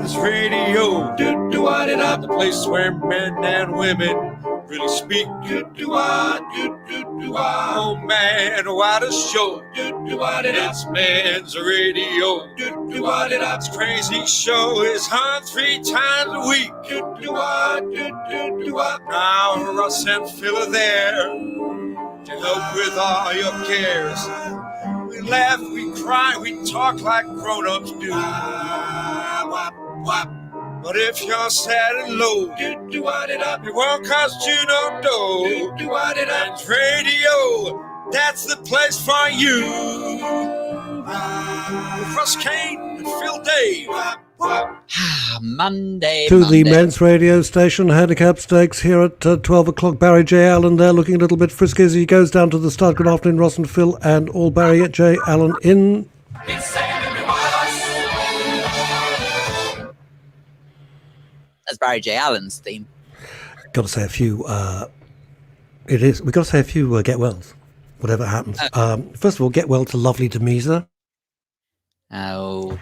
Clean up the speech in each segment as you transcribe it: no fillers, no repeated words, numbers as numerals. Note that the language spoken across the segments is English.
Men's Radio. The place where men and women really speak. Oh man, what a show. It's Men's Radio. This crazy show is on 3 times a week. Now Russ and Phil are there to help with all your cares. We laugh, we cry, we talk like grown-ups do. But if you're sad and low, it won't cost you no dough. Men's Radio, that's the place for you. With Russ Kane and Phil Dave. Monday. The Men's Radio station, handicap stakes here at 12 o'clock. Barry J. Allen there looking a little bit frisky as he goes down to the start. Good afternoon, Ross and Phil, and all Barry J. Allen in. That's Barry J. Allen's theme. Got to say a few. It is. We've got to say a few get wells, whatever happens. First of all, get well to lovely Demisa. Oh.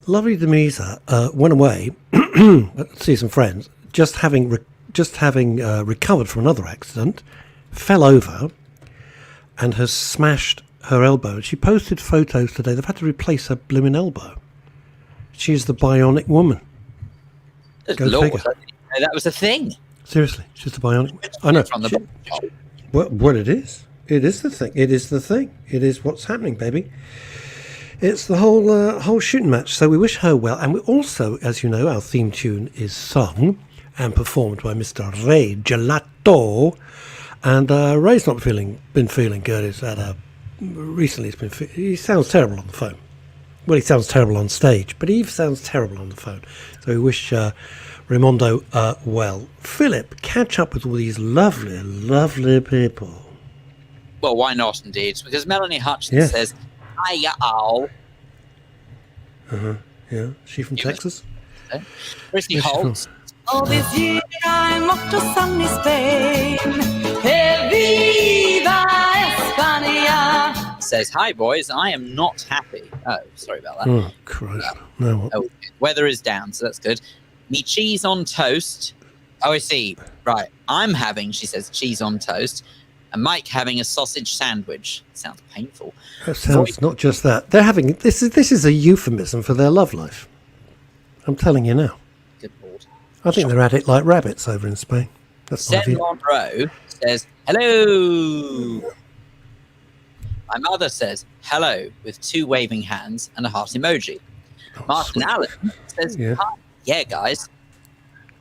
Lovely Demisa went away to see some friends, just having recovered from another accident, fell over and has smashed her elbow. She posted photos today. They've had to replace her blooming elbow. She's the bionic woman. Go figure. That was a thing. Seriously, she's the bionic. I know. Well, it is. It is the thing. It is the thing. It is what's happening, baby. It's the whole shooting match. So we wish her well. And we also, as you know, our theme tune is sung and performed by Mr. Ray Gelato. And Ray's not been feeling good. He's had recently he sounds terrible on the phone. Well, he sounds terrible on stage, but he sounds terrible on the phone. So we wish Raimondo well. Philip, catch up with all these lovely, lovely people. Well, why not, indeed? Because Melanie Hutchins says, hiya, all. Yeah. She from Texas? Chrissy Holtz. Oh, this year I'm off to sunny Spain. Hey, viva España. Says, hi, boys. I am not happy. Oh, sorry about that. Oh, Christ. No, what? Oh, weather is down, so that's good. Me cheese on toast. Oh, I see. Right. I'm having, she says, cheese on toast. And Mike having a sausage sandwich. Sounds painful. That sounds not just that. They're having this is a euphemism for their love life. I'm telling you now. Good Lord. I think they're at it like rabbits over in Spain. That's my view. Monroe says, hello. My mother says, hello, with 2 waving hands and a heart emoji. Martin Allen says, hi. Yeah, guys.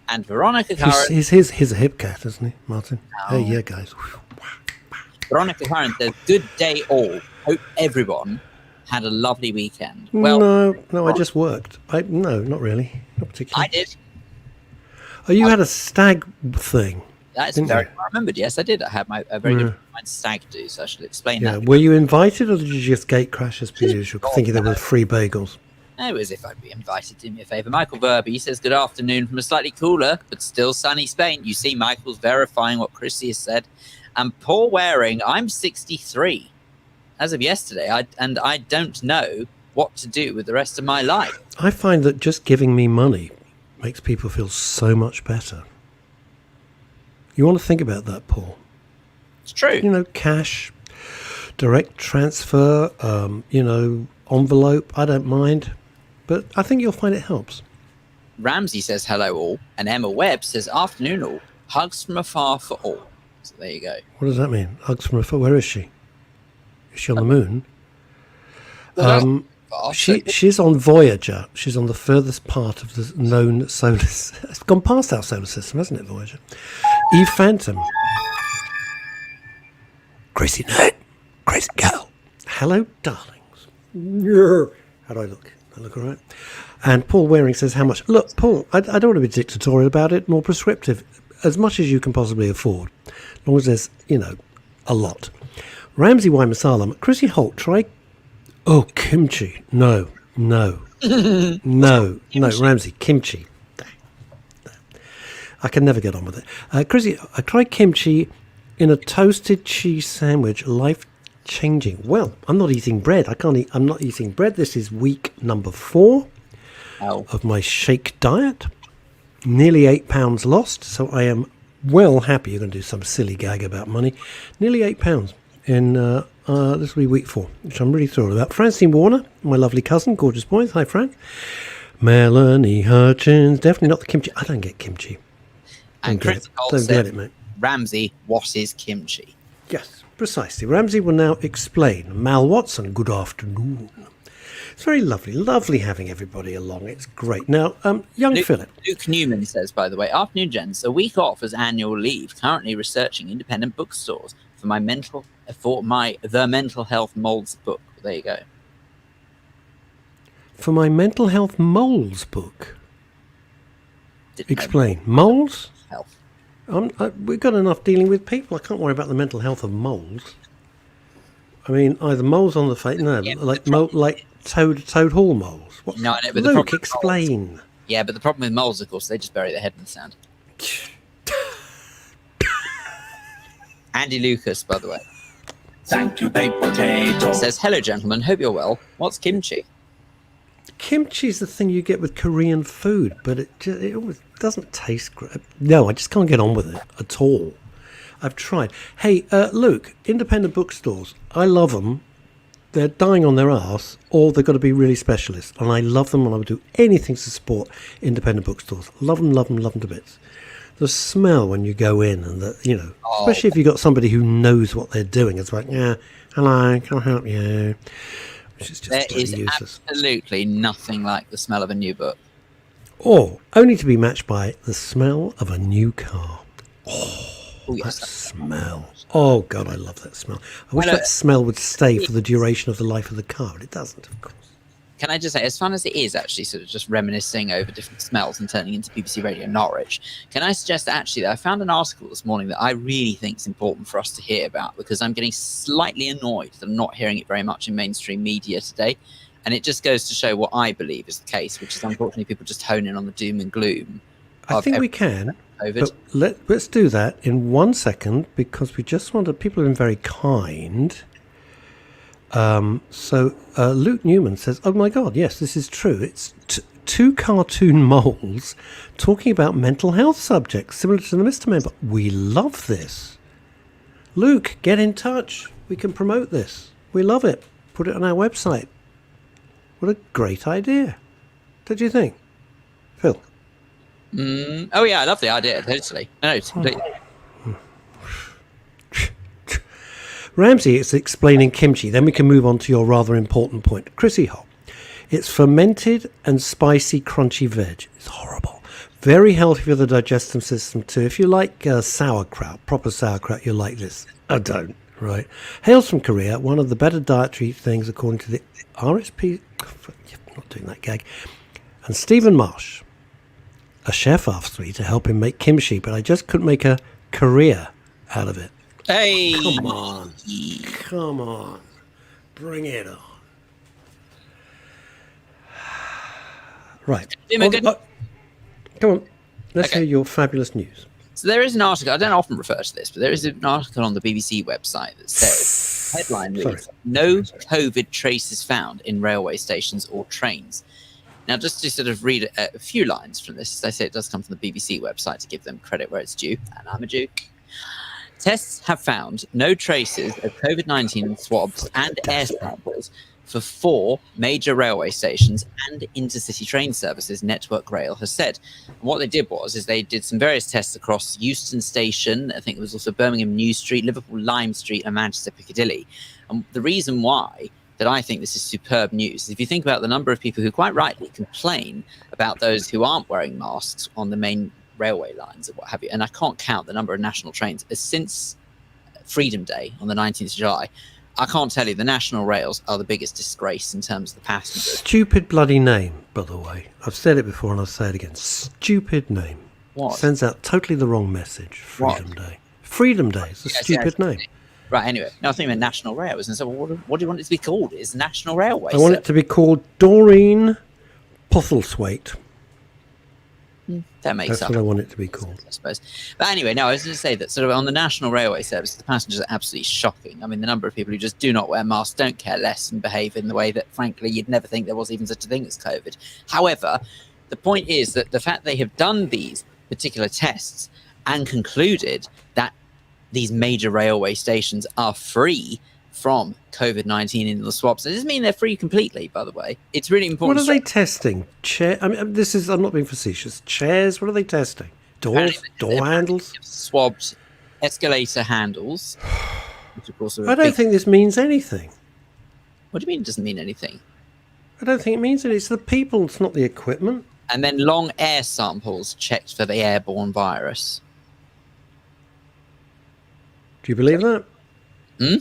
And Veronica Curran. He's a hip cat, isn't he, Martin? Oh. Hey, yeah, guys. Veronica Curran says, good day all. Hope everyone had a lovely weekend. Well, no, I just worked. No, not really. Not particularly. I did. Oh, you had a stag thing. That's very well remembered. Yes, I did. I had a very good stag do, so I should explain that. Were you invited or did you just gate crash as per usual, thinking there were free bagels? It was if I'd be invited. Do me a favour. Michael Verby says, good afternoon from a slightly cooler but still sunny Spain. You see, Michael's verifying what Chrissy has said. And Paul Waring, I'm 63 as of yesterday, and I don't know what to do with the rest of my life. I find that just giving me money makes people feel so much better. You want to think about that, Paul. It's true. You know, cash, direct transfer, envelope, I don't mind. But I think you'll find it helps. Ramsey says hello all, and Emma Webb says afternoon all. Hugs from afar for all. So there you go. What does that mean? Hugs from afar. Where is she? Is she on the moon? She's on Voyager. She's on the furthest part of the known solar system. It's gone past our solar system, hasn't it, Voyager? Eve Phantom. Crazy night. Crazy girl. Hello, darlings. How do I look? I look all right. And Paul Waring says, how much? Look, Paul, I don't want to be dictatorial about it, more prescriptive. As much as you can possibly afford. As long as there's, a lot. Ramsey Y. Masalam. Chrissy Holt, try... Oh, kimchi. No. Ramsey, kimchi. I can never get on with it. Chrissy, I tried kimchi in a toasted cheese sandwich. Life-changing. Well, I'm not eating bread. I'm not eating bread. This is week number 4. of my shake diet. Nearly 8 pounds lost, so I am well happy. You're going to do some silly gag about money. Nearly 8 pounds in this will be week 4, which I'm really thrilled about. Francine Warner, my lovely cousin, gorgeous boys. Hi, Fran. Melanie Hutchins, definitely not the kimchi. I don't get kimchi. And Chris don't get it, mate. Ramsey, what is kimchi? Yes, precisely. Ramsey will now explain. Mal Watson, good afternoon. It's very lovely having everybody along. It's great. Now, young Philip. Luke Newman says, by the way, afternoon, gents, a week off as annual leave, currently researching independent bookstores for the mental health molds book. There you go. For my mental health moles book. Explain. Moles? Health. We've got enough dealing with people. I can't worry about the mental health of moles. I mean, either moles on the face, like Toad Hall moles. What? No, but Luke, explain. Yeah, but the problem with moles, of course, they just bury their head in the sand. Andy Lucas, by the way. Thank you, baked potato. Says, hello, gentlemen. Hope you're well. What's kimchi? Kimchi is the thing you get with Korean food, but it always doesn't taste great. No, I just can't get on with it at all. I've tried. Hey, Luke, independent bookstores, I love them. They're dying on their arse, or they've got to be really specialist. And I love them, and I would do anything to support independent bookstores. Love them to bits. The smell when you go in, and especially if you've got somebody who knows what they're doing. It's like, yeah, hello, can I help you? Which is just there is useless. Absolutely nothing like the smell of a new book. Or only to be matched by the smell of a new car. Oh, yes, that smell. Oh, God, I love that smell. I wish that smell would stay for the duration of the life of the car, but it doesn't, of course. Can I just say, as fun as it is actually sort of just reminiscing over different smells and turning into BBC Radio Norwich, can I suggest actually that I found an article this morning that I really think is important for us to hear about, because I'm getting slightly annoyed that I'm not hearing it very much in mainstream media today. And it just goes to show what I believe is the case, which is unfortunately people just hone in on the doom and gloom. I think we can, COVID. but let's do that in 1 second, because we just want to, people have been very kind. So Luke Newman says, oh my God, yes, this is true. It's two cartoon moles talking about mental health subjects similar to the Mr. Member. We love this. Luke, get in touch. We can promote this. We love it. Put it on our website. What a great idea. What do you think, Phil? Oh yeah, I love the idea, totally. No, completely. Ramsey is explaining kimchi. Then we can move on to your rather important point. Chrissy Hall. It's fermented and spicy, crunchy veg. It's horrible. Very healthy for the digestive system too. If you like sauerkraut, proper sauerkraut, you'll like this. I don't, right? Hails from Korea. One of the better dietary things according to the RSP. I'm not doing that gag. And Stephen Marsh, a chef asked me to help him make kimchi, but I just couldn't make a career out of it. Hey! Come on. Bring it on. Right. Come on. Let's hear your fabulous news. So there is an article, I don't often refer to this, but there is an article on the BBC website that says, headline reads, no COVID traces found in railway stations or trains. Now, just to sort of read a few lines from this, as I say, it does come from the BBC website to give them credit where it's due, and I'm a Jew. Tests have found no traces of COVID-19 swabs and air samples for 4 major railway stations and intercity train services, Network Rail has said. And what they did is they did some various tests across Euston Station, I think it was also Birmingham New Street, Liverpool Lime Street, and Manchester Piccadilly. And the reason why that I think this is superb news is if you think about the number of people who quite rightly complain about those who aren't wearing masks on the main railway lines and what have you, and I can't count the number of national trains since Freedom Day on the 19th of July. I can't tell you, the national rails are the biggest disgrace in terms of the passengers. Stupid bloody name, by the way. I've said it before and I'll say it again. Stupid name. What? Sends out totally the wrong message. Freedom Day. Freedom Day is a stupid name. Right, anyway. No, I think about national railways. And so what do you want it to be called? It's National Railway. I want it to be called Doreen Postlethwaite. That makes That's sense. what I want it to be called, I suppose. But anyway, no, I was going to say that sort of on the national railway service, the passengers are absolutely shocking. I mean, the number of people who just do not wear masks, don't care less, and behave in the way that, frankly, you'd never think there was even such a thing as COVID. However, the point is that the fact they have done these particular tests and concluded that these major railway stations are free from COVID-19 in the swabs. It doesn't mean they're free completely, by the way. It's really important. What are they testing? I mean, I'm not being facetious. Chairs? What are they testing? Doors? Door handles? Swabbed escalator handles. Which of course I don't think this means anything. What do you mean it doesn't mean anything? I don't think it means anything. It's the people, it's not the equipment. And then long air samples checked for the airborne virus. Do you believe that? Hmm?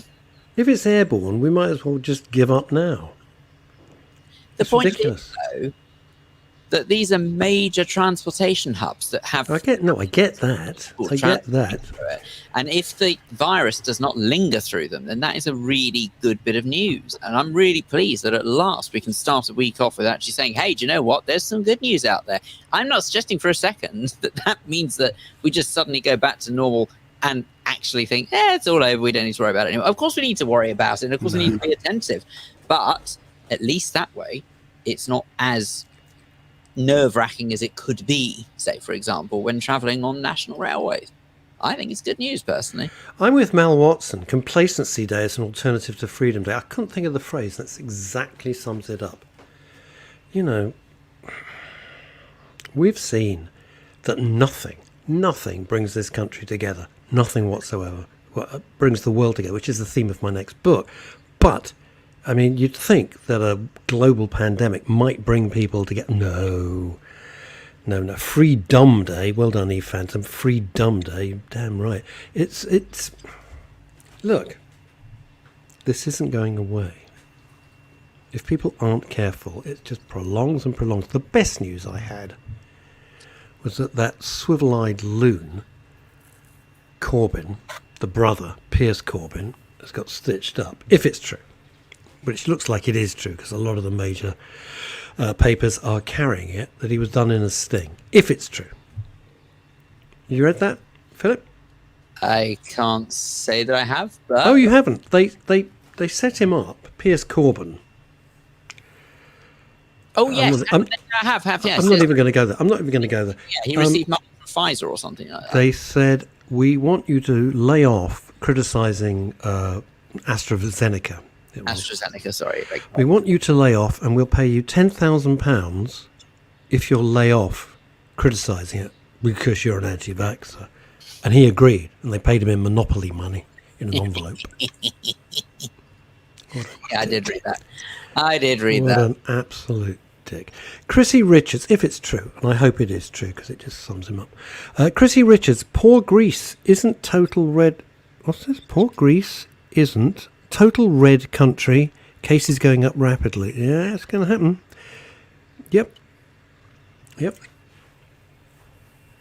If it's airborne, we might as well just give up now. The point ridiculous. is, though, that these are major transportation hubs that have... I get that. I get that. And if the virus does not linger through them, then that is a really good bit of news. And I'm really pleased that at last we can start a week off with actually saying, hey, do you know what? There's some good news out there. I'm not suggesting for a second that that means that we just suddenly go back to normal and actually think, it's all over, we don't need to worry about it anymore. Of course we need to worry about it, and of course we need to be attentive. But at least that way, it's not as nerve-wracking as it could be, say, for example, when travelling on national railways. I think it's good news, personally. I'm with Mal Watson. Complacency Day is an alternative to Freedom Day. I couldn't think of the phrase. That exactly sums it up. You know, we've seen that nothing brings this country together. Nothing whatsoever. What brings the world together, which is the theme of my next book. But, I mean, you'd think that a global pandemic might bring people together. No. Freedom Day. Well done, Eve Phantom. Freedom Day. Damn right. It's. Look, this isn't going away. If people aren't careful, it just prolongs and prolongs. The best news I had was that swivel-eyed loon, Corbyn, the brother, Piers Corbyn, has got stitched up, if it's true. Which looks like it is true, because a lot of the major papers are carrying it, that he was done in a sting, if it's true. You read that, Philip? I can't say that I have, but... Oh, you haven't? They set him up, Piers Corbyn. Oh, yes, I have, yes. I'm not even going to go there. Yeah, he received money from Pfizer or something like that. They said, we want you to lay off criticising AstraZeneca. AstraZeneca, sorry. We want you to lay off, and we'll pay you £10,000 if you'll lay off criticising it because you're an anti-vaxxer. And he agreed, and they paid him in Monopoly money in an envelope. I did read that. What an absolute dick. Chrissy Richards, if it's true, and I hope it is true because it just sums him up. Chrissy Richards, poor Greece isn't total red. What's this? Poor Greece isn't total red country. Cases going up rapidly. Yeah, it's going to happen. Yep.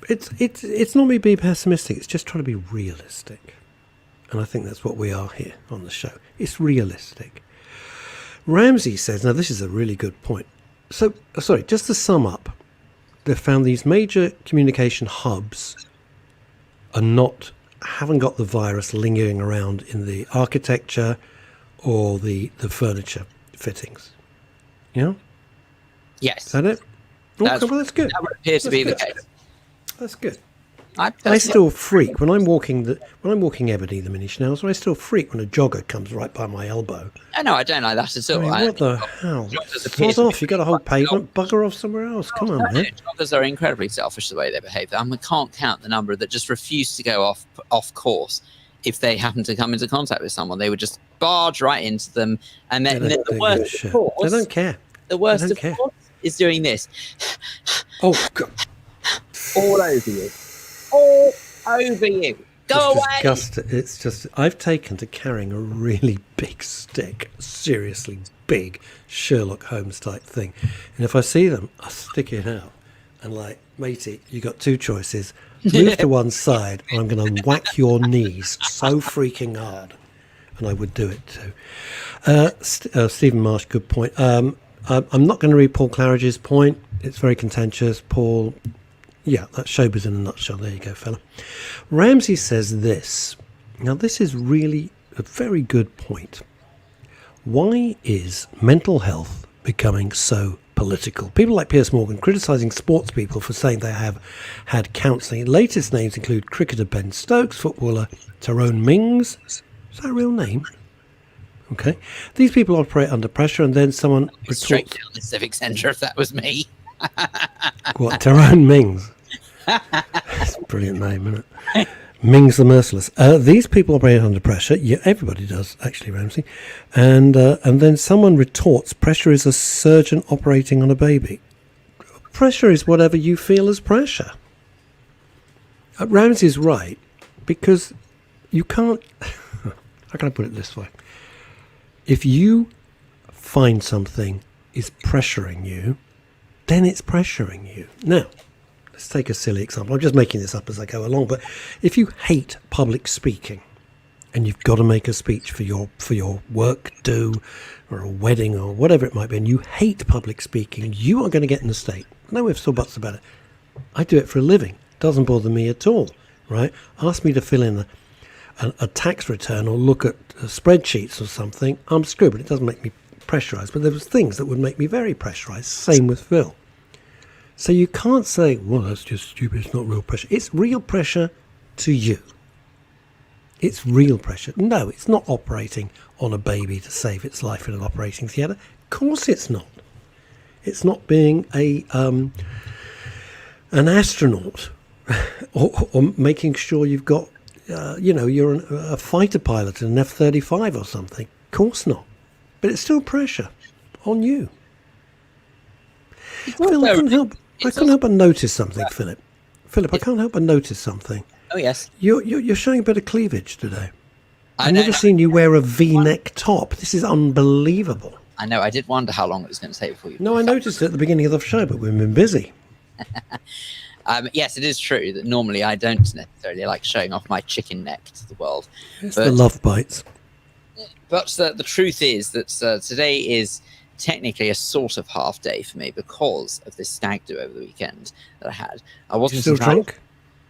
It's not me being pessimistic. It's just trying to be realistic. And I think that's what we are here on the show. It's realistic. Ramsey says, now this is a really good point. So, sorry, just to sum up, they've found these major communication hubs haven't got the virus lingering around in the architecture or the furniture fittings. Yeah? Yes. Is that it? Okay, well, that's good. That would appear to be the case. That's good. I still freak when I'm walking Ebony the Mini Schnauzer. I still freak when a jogger comes right by my elbow. No, I don't like that at all. I mean, what the hell? Sod off! You got a whole pavement. Bugger off somewhere else. Come on, man. Joggers are incredibly selfish the way they behave. I can't count the number that just refuse to go off course if they happen to come into contact with someone. They would just barge right into them, and then the worst, of course, they don't care. The worst, of course, is doing this. Oh God! All over you. All over you. Go away. It's just, I've taken to carrying a really big stick, seriously big Sherlock Holmes type thing. And if I see them, I stick it out. And like, matey, you got two choices. Move to one side, or I'm going to whack your knees so freaking hard. And I would do it too. Stephen Marsh, good point. I'm not going to read Paul Claridge's point. It's very contentious. Paul Yeah, that's showbiz in a nutshell. There you go, fella. Ramsey says this. Now, this is really a very good point. Why is mental health becoming so political? People like Piers Morgan criticising sports people for saying they have had counselling. Latest names include cricketer Ben Stokes, footballer Tyrone Mings. Is that a real name? Okay. These people operate under pressure, and then someone Straight retorts. down the Civic Centre if that was me. What, Tyrone Mings? That's a brilliant name, isn't it? Mings the Merciless. These people operate under pressure. Yeah, everybody does, actually, Ramsey. And then someone retorts, pressure is a surgeon operating on a baby. Pressure is whatever you feel as pressure. Ramsey's right, because you can't... How can I put it this way? If you find something is pressuring you, then it's pressuring you. Now, let's take a silly example. I'm just making this up as I go along, but if you hate public speaking and you've got to make a speech for your work do or a wedding or whatever it might be, and you hate public speaking, you are going to get in the state. No ifs or buts about it. I do it for a living. Doesn't bother me at all, right? Ask me to fill in a tax return or look at spreadsheets or something, I'm screwed, but it doesn't make me pressurised. But there was things that would make me very pressurised. Same with Phil. So you can't say, well, that's just stupid, it's not real pressure. It's real pressure to you. It's real pressure. No, it's not operating on a baby to save its life in an operating theatre. Of course it's not. It's not being an astronaut or making sure you've got, you're a fighter pilot in an F-35 or something. Of course not. But it's still pressure on you. Phil, I couldn't help but notice something, Philip. I can't help but notice something. Oh, yes. You're showing a bit of cleavage today. I've never seen you wear a V-neck top. This is unbelievable. I know. I did wonder how long it was going to take before you... No, I noticed it at the beginning of the show, but we've been busy. Yes, it is true that normally I don't necessarily like showing off my chicken neck to the world. It's the love bites. But the truth is that today is technically a sort of half day for me because of this stag do over the weekend that I had. I wasn't still drunk?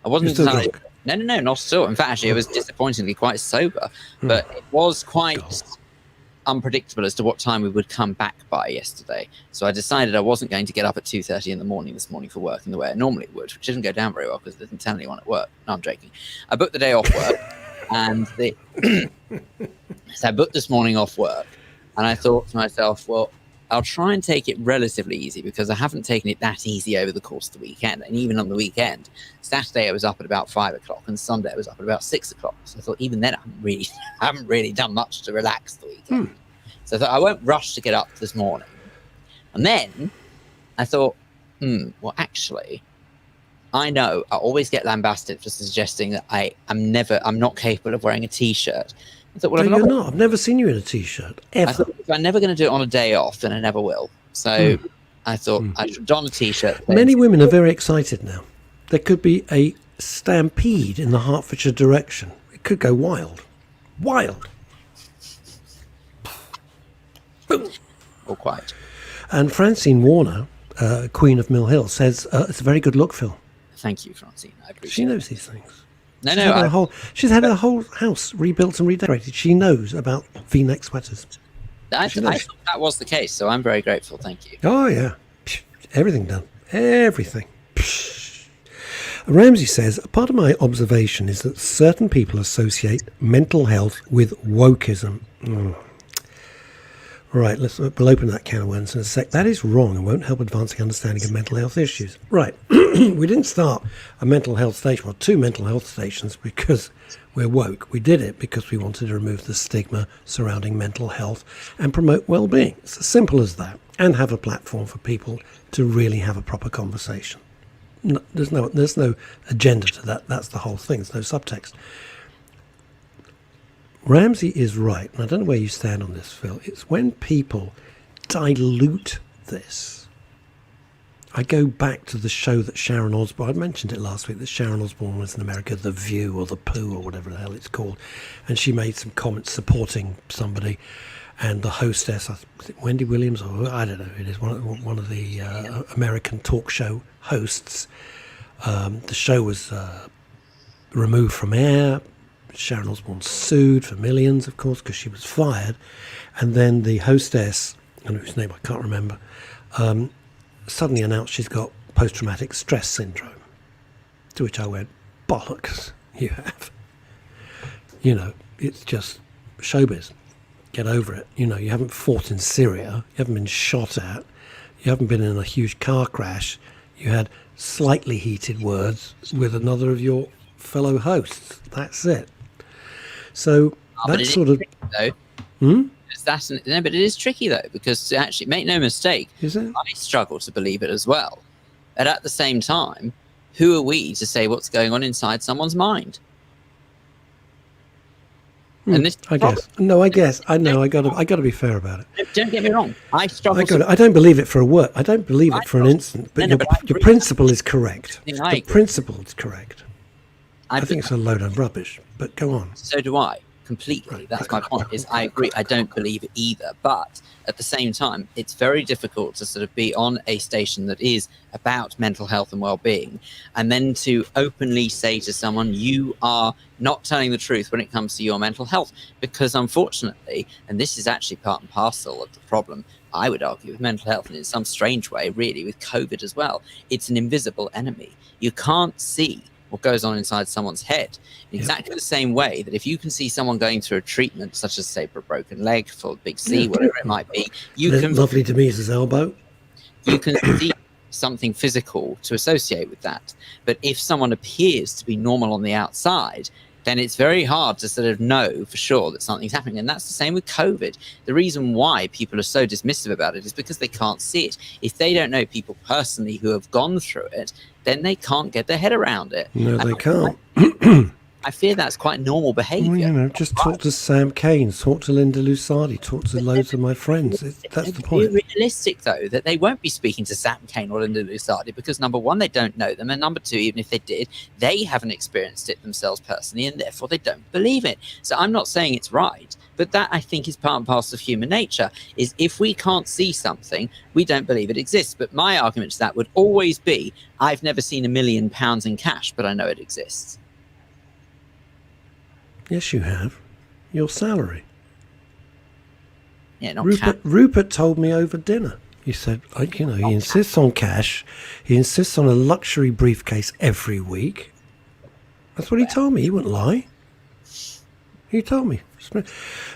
I wasn't still entirely... drunk? No, not at all. In fact, actually, I was disappointingly quite sober, but it was quite unpredictable as to what time we would come back by yesterday. So I decided I wasn't going to get up at 2:30 in the morning this morning for work in the way I normally would, which didn't go down very well because I didn't tell anyone at work. No, I'm joking. I booked the day off work, and so I booked this morning off work, and I thought to myself, well, I'll try and take it relatively easy because I haven't taken it that easy over the course of the weekend. And even on the weekend, Saturday I was up at about 5 o'clock and Sunday I was up at about 6 o'clock. So I thought even then I haven't really done much to relax the weekend. So I thought I won't rush to get up this morning. And then I thought, well, actually, I know I always get lambasted for suggesting that I'm not capable of wearing a T-shirt. I thought, well, no, you're not. I've never seen you in a T-shirt, ever. I thought, if I'm never going to do it on a day off, then I never will. So I thought I should don a T-shirt. Many women are very excited now. There could be a stampede in the Hertfordshire direction. It could go wild. Wild. Boom. Or quite. And Francine Warner, Queen of Mill Hill, says, it's a very good look, Phil. Thank you, Francine. I appreciate it. She knows these things. She's had her whole house rebuilt and redecorated. She knows about V-neck sweaters. I thought that was the case, so I'm very grateful. Thank you. Oh, yeah. Everything done. Everything. Ramsey says, part of my observation is that certain people associate mental health with wokeism. Right, we'll open that can of worms in a sec. That is wrong and won't help advancing understanding of mental health issues. Right, we didn't start a mental health station, well, 2 mental health stations because we're woke. We did it because we wanted to remove the stigma surrounding mental health and promote well-being. It's as simple as that, and have a platform for people to really have a proper conversation. No, there's no agenda to that. That's the whole thing. There's no subtext. Ramsey is right, and I don't know where you stand on this, Phil. It's when people dilute this. I go back to the show that Sharon Osbourne, I mentioned it last week, that Sharon Osbourne was in America, The View or The Pooh or whatever the hell it's called, and she made some comments supporting somebody, and the hostess, was it Wendy Williams, or I don't know, it is one of the American talk show hosts, The show was removed from air. Sharon Osbourne sued for millions, of course, because she was fired. And then the hostess, whose name I can't remember, suddenly announced she's got post-traumatic stress syndrome. To which I went, bollocks, you have. It's just showbiz. Get over it. You haven't fought in Syria. You haven't been shot at. You haven't been in a huge car crash. You had slightly heated words with another of your fellow hosts. That's it. So that's sort of... Though. No, but it is tricky, though, because to actually make no mistake, is it? I struggle to believe it as well. And at the same time, who are we to say what's going on inside someone's mind? And this I guess. No, I guess. I know. I got to be fair about it. Don't get me wrong. I struggle. I don't believe it for a word. I don't believe it for an instant. But your principle is correct. The principle is correct. I think it's a load of rubbish. But go on. So do I. Completely. Right. That's my point. Is I agree. I don't believe it either. But at the same time, it's very difficult to sort of be on a station that is about mental health and well-being, and then to openly say to someone, you are not telling the truth when it comes to your mental health. Because unfortunately, and this is actually part and parcel of the problem, I would argue, with mental health, and in some strange way, really, with COVID as well, it's an invisible enemy. You can't see what goes on inside someone's head. In exactly the same way that if you can see someone going through a treatment, such as, say, for a broken leg, for big C, whatever it might be, you can... Lovely to me is his elbow. You can see something physical to associate with that. But if someone appears to be normal on the outside, then it's very hard to sort of know for sure that something's happening. And that's the same with COVID. The reason why people are so dismissive about it is because they can't see it. If they don't know people personally who have gone through it, then they can't get their head around it. No, they can't. I fear that's quite normal behaviour. Well, just talk to Sam Kane, talk to Linda Lusardi, talk to loads of my friends. That's the point. It's realistic, though, that they won't be speaking to Sam Kane or Linda Lusardi because, number one, they don't know them, and number two, even if they did, they haven't experienced it themselves personally, and therefore they don't believe it. So I'm not saying it's right, but that, I think, is part and parcel of human nature, is if we can't see something, we don't believe it exists. But my argument to that would always be, I've never seen £1 million in cash, but I know it exists. Yes, you have. Your salary. Yeah, not Rupert told me over dinner. He said, he insists on cash. He insists on a luxury briefcase every week. That's what he told me. He wouldn't lie. He told me.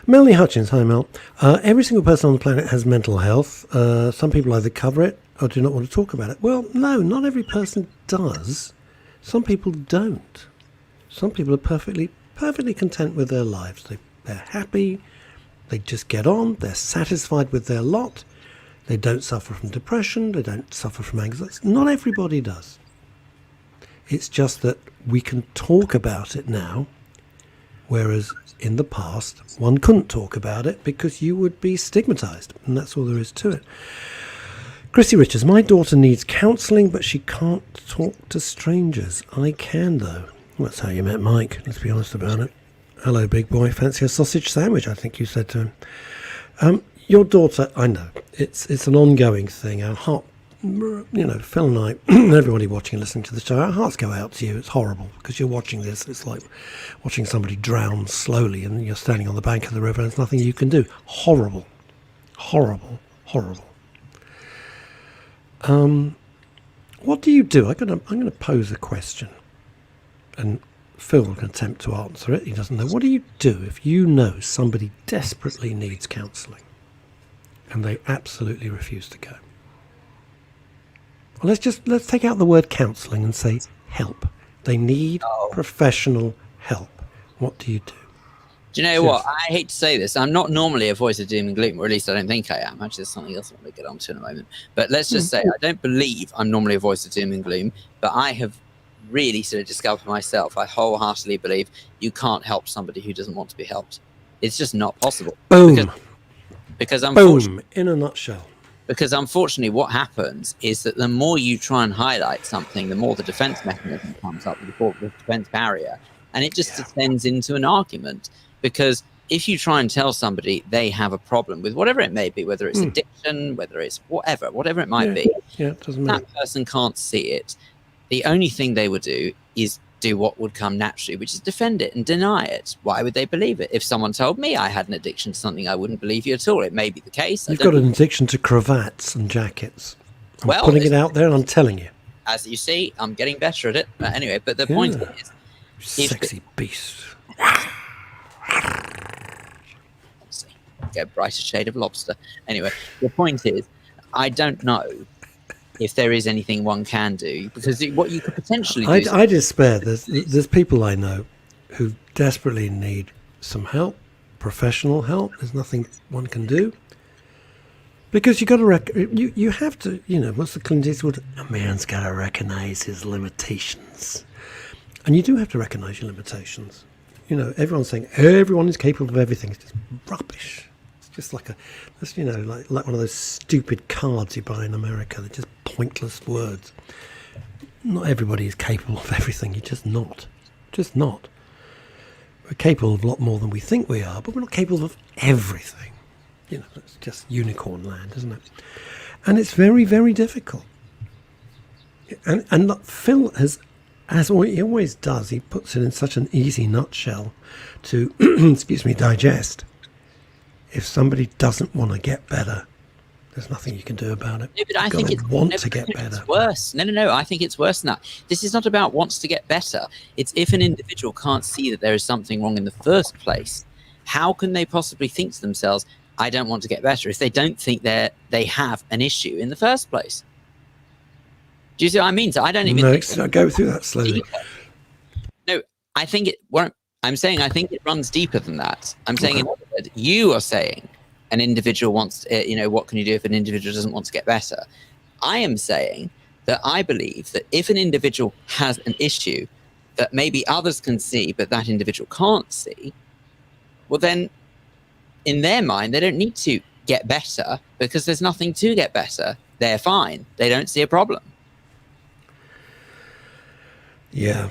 Melanie Hutchins, hi Mel. Every single person on the planet has mental health. Some people either cover it or do not want to talk about it. Well, no, not every person does. Some people don't. Some people are perfectly content with their lives. They're happy. They just get on. They're satisfied with their lot. They don't suffer from depression. They don't suffer from anxiety. Not everybody does. It's just that we can talk about it now, whereas in the past one couldn't talk about it because you would be stigmatized, and that's all there is to it. Chrissy Richards, my daughter needs counselling, but she can't talk to strangers. I can, though. Well, that's how you met Mike, let's be honest about it. Hello, big boy. Fancy a sausage sandwich, I think you said to him. Your daughter, I know, it's an ongoing thing. Our heart, Phil and I, everybody watching and listening to the show, our hearts go out to you. It's horrible because you're watching this. It's like watching somebody drown slowly and you're standing on the bank of the river and there's nothing you can do. Horrible. Horrible. Horrible. What do you do? I'm going to pose a question. And Phil can attempt to answer it. He doesn't know. What do you do if you know somebody desperately needs counselling and they absolutely refuse to go? Well, let's take out the word counselling and say help. They need professional help. What do you do? Do you know what? I hate to say this. I'm not normally a voice of doom and gloom, or at least I don't think I am. Actually, there's something else I want to get onto in a moment. But let's just say I don't believe I'm normally a voice of doom and gloom, but I have really sort of discovered myself. I wholeheartedly believe you can't help somebody who doesn't want to be helped. It's just not possible. Boom. Because unfortunately, boom, in a nutshell. Because unfortunately what happens is that the more you try and highlight something, the more the defense mechanism comes up, the defense barrier, and it just descends into an argument. Because if you try and tell somebody they have a problem with whatever it may be, whether it's addiction, whether it's whatever it might be, it doesn't matter. That person can't see it. the only thing they would do is do what would come naturally, which is defend it and deny it. Why would they believe it? If someone told me I had an addiction to something, I wouldn't believe you at all. It may be the case. You've got an addiction to cravats and jackets. I'm Well, putting it out there and I'm telling you. As you see, I'm getting better at it. But anyway, but the point is... Sexy beast. Get a brighter shade of lobster. Anyway, the point is, I don't know if there is anything one can do, because what you could potentially do... I despair. There's people I know who desperately need some help, professional help. There's nothing one can do. Because you got to you have to, what's the Clint Eastwood? A man's got to recognize his limitations. And you do have to recognize your limitations. Everyone's saying everyone is capable of everything. It's just rubbish. It's just like like one of those stupid cards you buy in America. They're just pointless words. Not everybody is capable of everything. You're just not. Just not. We're capable of a lot more than we think we are, but we're not capable of everything. It's just unicorn land, isn't it? And it's very, very difficult. And look, Phil as he always does, he puts it in such an easy nutshell to, digest. If somebody doesn't want to get better, there's nothing you can do about it. No, but I think to get better. It's worse. No. I think it's worse than that. This is not about wants to get better. It's if an individual can't see that there is something wrong in the first place, how can they possibly think to themselves, I don't want to get better, if they don't think they have an issue in the first place? Do you see what I mean? So I don't even... No, go through that slowly. No, I think it... I'm saying I think it runs deeper than that. I'm saying, in other words, you are saying an individual wants... what can you do if an individual doesn't want to get better? I am saying that I believe that if an individual has an issue that maybe others can see, but that individual can't see, well then, in their mind, they don't need to get better because there's nothing to get better. They're fine. They don't see a problem. Yeah,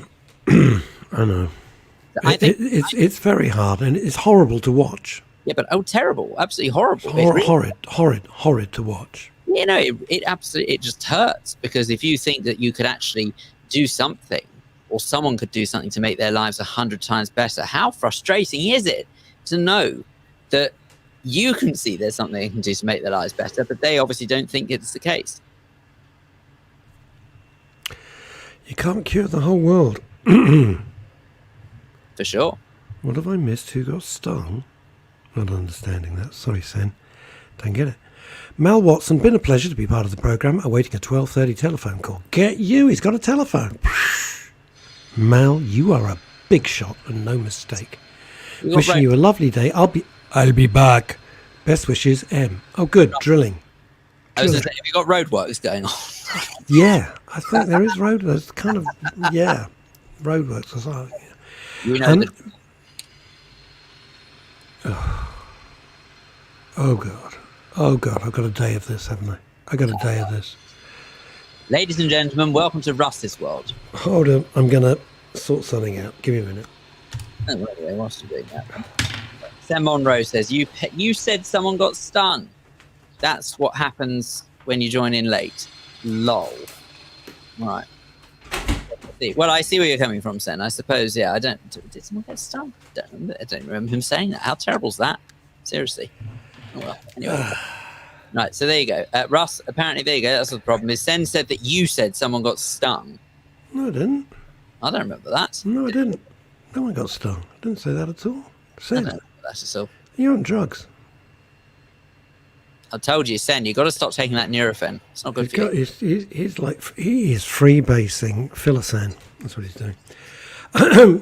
I know. I think it's very hard and it's horrible to watch. Yeah, but terrible, absolutely horrible. Horrid to watch. It absolutely, it just hurts, because if you think that you could actually do something, or someone could do something to make their lives 100 times better, how frustrating is it to know that you can see there's something they can do to make their lives better, but they obviously don't think it's the case. You can't cure the whole world. For sure. What have I missed? Who got stung? Not understanding that. Sorry, Sen. Don't get it. Mal Watson, been a pleasure to be part of the programme. Awaiting a 12:30 telephone call. Get you, he's got a telephone. Mal, you are a big shot and no mistake. Wishing you a lovely day. I'll be back. Best wishes, M. Oh, good. Drilling. I was going to say, have you got roadworks going on? Yeah, I think there is roadworks. Kind of, yeah. Roadworks as well. Yeah. Oh, God. Oh, God. I've got a day of this, haven't I? I got a day of this. Ladies and gentlemen, welcome to Russ's world. Hold on. I'm going to sort something out. Give me a minute. Oh, anyway, whilst you're doing that, Sam Monroe says, you said someone got stung. That's what happens when you join in late. Lol. Right. Well, I see where you're coming from, Sen. I suppose, yeah, did someone get stung? I don't remember him saying that. How terrible is that? Seriously. Oh, well, anyway. Right, so there you go. Russ, apparently, there you go. That's what the problem is. Sen said that you said someone got stung. No, I didn't. I don't remember that. No, I didn't. No one got stung. I didn't say that at all. I don't remember that at all. You're on drugs. I told you, Sen, you've got to stop taking that Nurofen. It's not good for you. He is freebasing Philocene. That's what he's doing.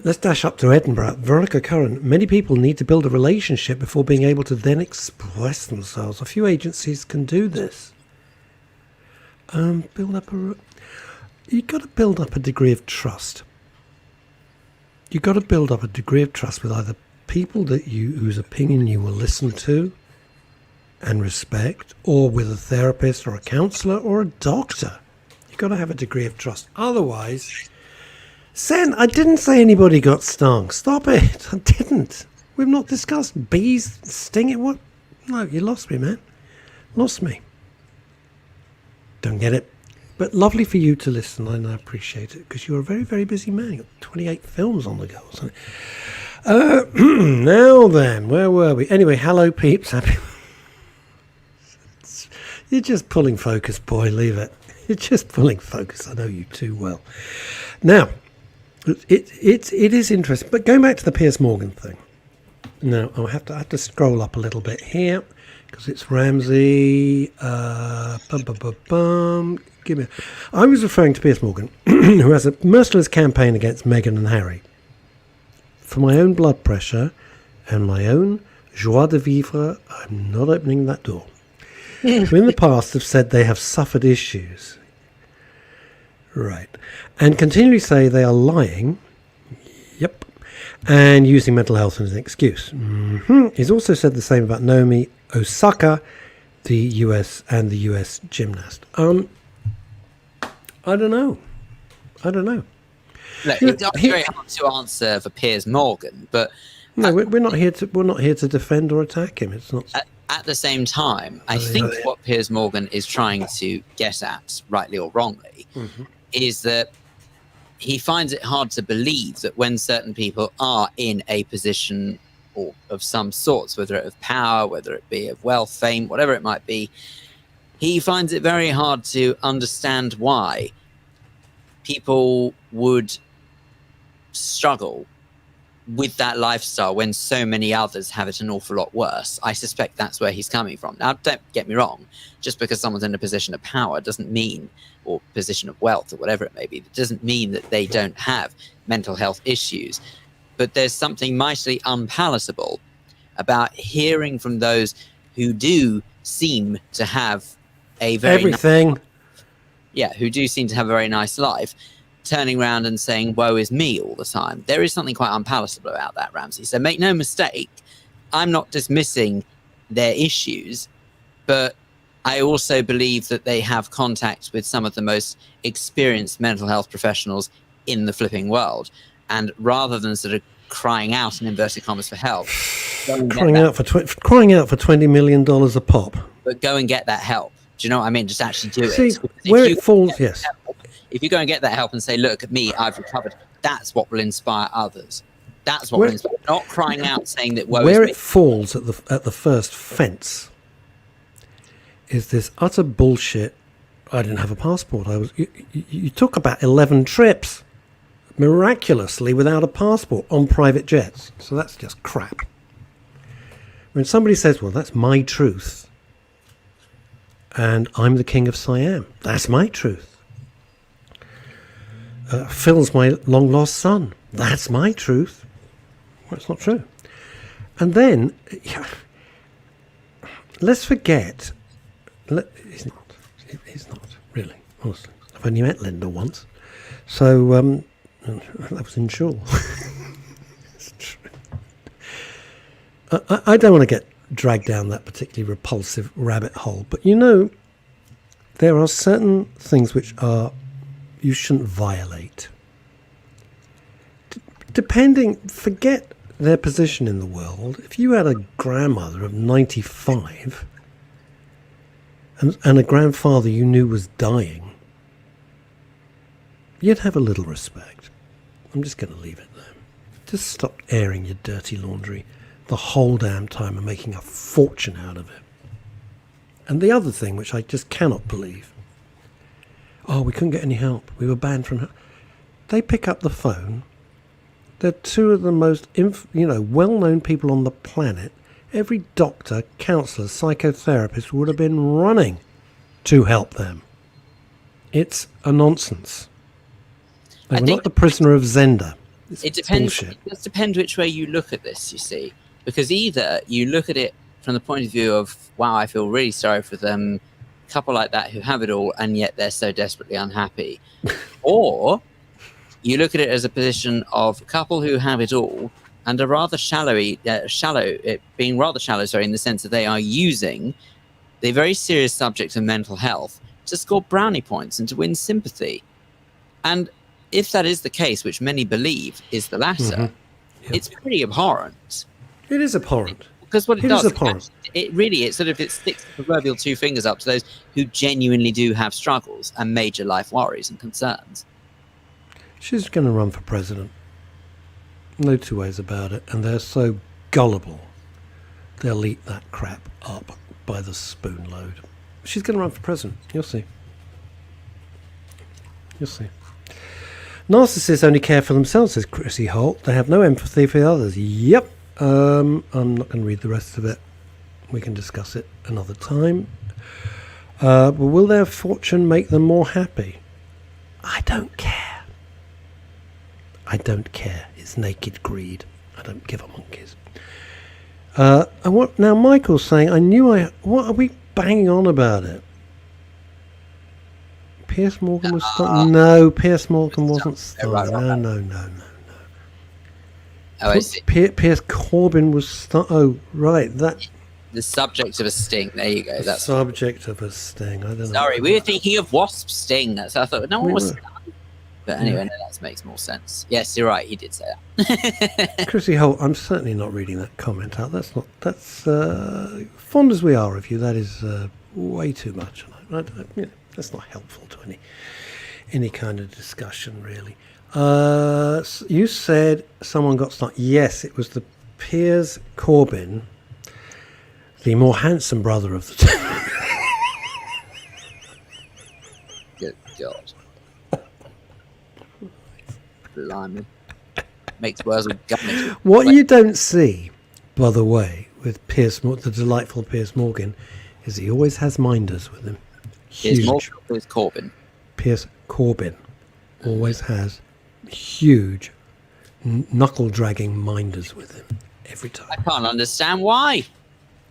Let's dash up to Edinburgh. Veronica Curran. Many people need to build a relationship before being able to then express themselves. A few agencies can do this. You've got to build up a degree of trust. You've got to build up a degree of trust with either people whose opinion you will listen to and respect, or with a therapist or a counsellor or a doctor. You've got to have a degree of trust. Otherwise, Sen, I didn't say anybody got stung. Stop it. I didn't. We've not discussed bees stinging. What? No, you lost me, man. Lost me. Don't get it. But lovely for you to listen, and I appreciate it, because you're a very, very busy man. You've got 28 films on the go. So. Now then, where were we? Anyway, hello, peeps. Happy. You're just pulling focus, boy. Leave it. You're just pulling focus. I know you too well. Now, it is interesting. But going back to the Piers Morgan thing. Now, I have to scroll up a little bit here, because it's Ramsey. Give me. I was referring to Piers Morgan, who has a merciless campaign against Meghan and Harry. For my own blood pressure and my own joie de vivre, I'm not opening that door. Who in the past have said they have suffered issues. Right. And continually say they are lying. Yep. And using mental health as an excuse. Mm-hmm. He's also said the same about Naomi Osaka, the US gymnast. I don't know. Look, it's very hard to answer for Piers Morgan, but no, we're not here to defend or attack him. It's not. At the same time, I think what Piers Morgan is trying to get at, rightly or wrongly, is that he finds it hard to believe that when certain people are in a position or of some sorts, whether it of power, whether it be of wealth, fame, whatever it might be, he finds it very hard to understand why people would struggle with that lifestyle when so many others have it an awful lot worse. I suspect that's where he's coming from. Now, don't get me wrong. Just because someone's in a position of power doesn't mean, or position of wealth or whatever it may be, it doesn't mean that they don't have mental health issues. But there's something mightily unpalatable about hearing from those who do seem to have a very who do seem to have a very nice life, turning around and saying, woe is me all the time. There is something quite unpalatable about that, Ramsey. So make no mistake, I'm not dismissing their issues, but I also believe that they have contact with some of the most experienced mental health professionals in the flipping world. And rather than sort of crying out in inverted commas for help, crying out for $20 million a pop, but go and get that help. Do you know what I mean? Just actually do it. See, where it falls, yes. If you go and get that help and say, look at me, I've recovered, that's what will inspire others. That's what will inspire. Not crying out saying that where it falls at the first fence is this utter bullshit. I didn't have a passport. You took about 11 trips miraculously without a passport on private jets. So that's just crap. When somebody says, well, that's my truth, and I'm the king of Siam, that's my truth. Phil's my long-lost son, that's my truth. Well, it's not true. And then, let's forget, he's not, really, honestly. I've only met Linda once. So, that was in Shaw. It's true. I don't want to get dragged down that particularly repulsive rabbit hole, but there are certain things which you shouldn't violate. Forget their position in the world. If you had a grandmother of 95 and a grandfather you knew was dying, you'd have a little respect. I'm just going to leave it there. Just stop airing your dirty laundry the whole damn time and making a fortune out of it. And the other thing, which I just cannot believe, we couldn't get any help. We were banned from help. They pick up the phone. They're two of the most, well-known people on the planet. Every doctor, counsellor, psychotherapist would have been running to help them. It's a nonsense. They were not the prisoner of Zenda. It depends. Bullshit. It does depend which way you look at this, you see. Because either you look at it from the point of view of, wow, I feel really sorry for them, a couple like that who have it all, and yet they're so desperately unhappy. Or you look at it as a position of a couple who have it all and are rather being rather shallow, in the sense that they are using the very serious subject of mental health to score brownie points and to win sympathy. And if that is the case, which many believe is the latter, it's pretty abhorrent. It is abhorrent. Because what it It is does, abhorrent. it sticks the proverbial two fingers up to those who genuinely do have struggles and major life worries and concerns. She's going to run for president. No two ways about it. And they're so gullible, they'll eat that crap up by the spoon load. She's going to run for president. You'll see. You'll see. Narcissists only care for themselves, says Chrissy Holt. They have no empathy for others. Yep. I'm not going to read the rest of it. We can discuss it another time. But will their fortune make them more happy? I don't care. I don't care. It's naked greed. I don't give a monkeys. And what now? Michael's saying, what are we banging on about it? Piers Morgan was stunned. No, Piers Morgan wasn't stunned. No. Oh, I see. Piers Corbyn was stunned. Oh, right. That the subject of a sting. There you go. That's subject of a sting. I don't know. Sorry, we were thinking of wasp sting. That's I thought. No one was. But anyway, no, that makes more sense. Yes, you're right. He did say that. Chrissy Holt, I'm certainly not reading that comment out. That's fond as we are of you. That is way too much. That's not helpful to any kind of discussion, really. You said someone got stuck. Yes, it was the Piers Corbyn, the more handsome brother of the two. Good God. Blimey. Makes words with gummy. What you don't see, by the way, with the delightful Piers Morgan, is he always has minders with him. Piers Corbyn. Piers Corbyn always has huge knuckle-dragging minders with him every time. I can't understand why.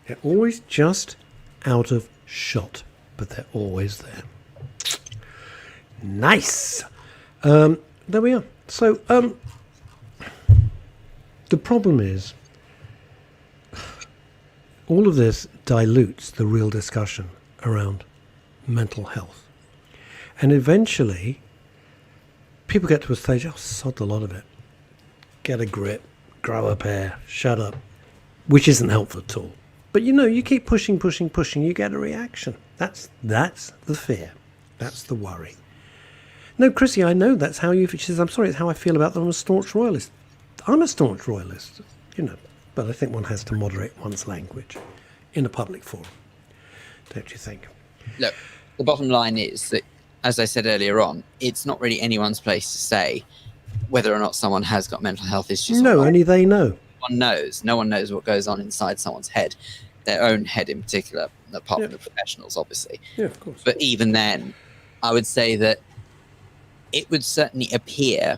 They're always just out of shot, but they're always there. Nice. There we are. So, the problem is, all of this dilutes the real discussion around mental health. And eventually, people get to a stage, sod a lot of it. Get a grip, grow a pair, shut up, which isn't helpful at all. But you keep pushing, you get a reaction. That's the fear. That's the worry. No, Chrissy, I know that's how you... She says, I'm sorry, it's how I feel about them. I'm a staunch royalist. I'm a staunch royalist, but I think one has to moderate one's language in a public forum. Don't you think? Look, the bottom line is that, as I said earlier on, it's not really anyone's place to say whether or not someone has got mental health issues. No, only they know. No one knows what goes on inside someone's head, their own head in particular, apart from the professionals, obviously. Yeah, of course. But even then, I would say that it would certainly appear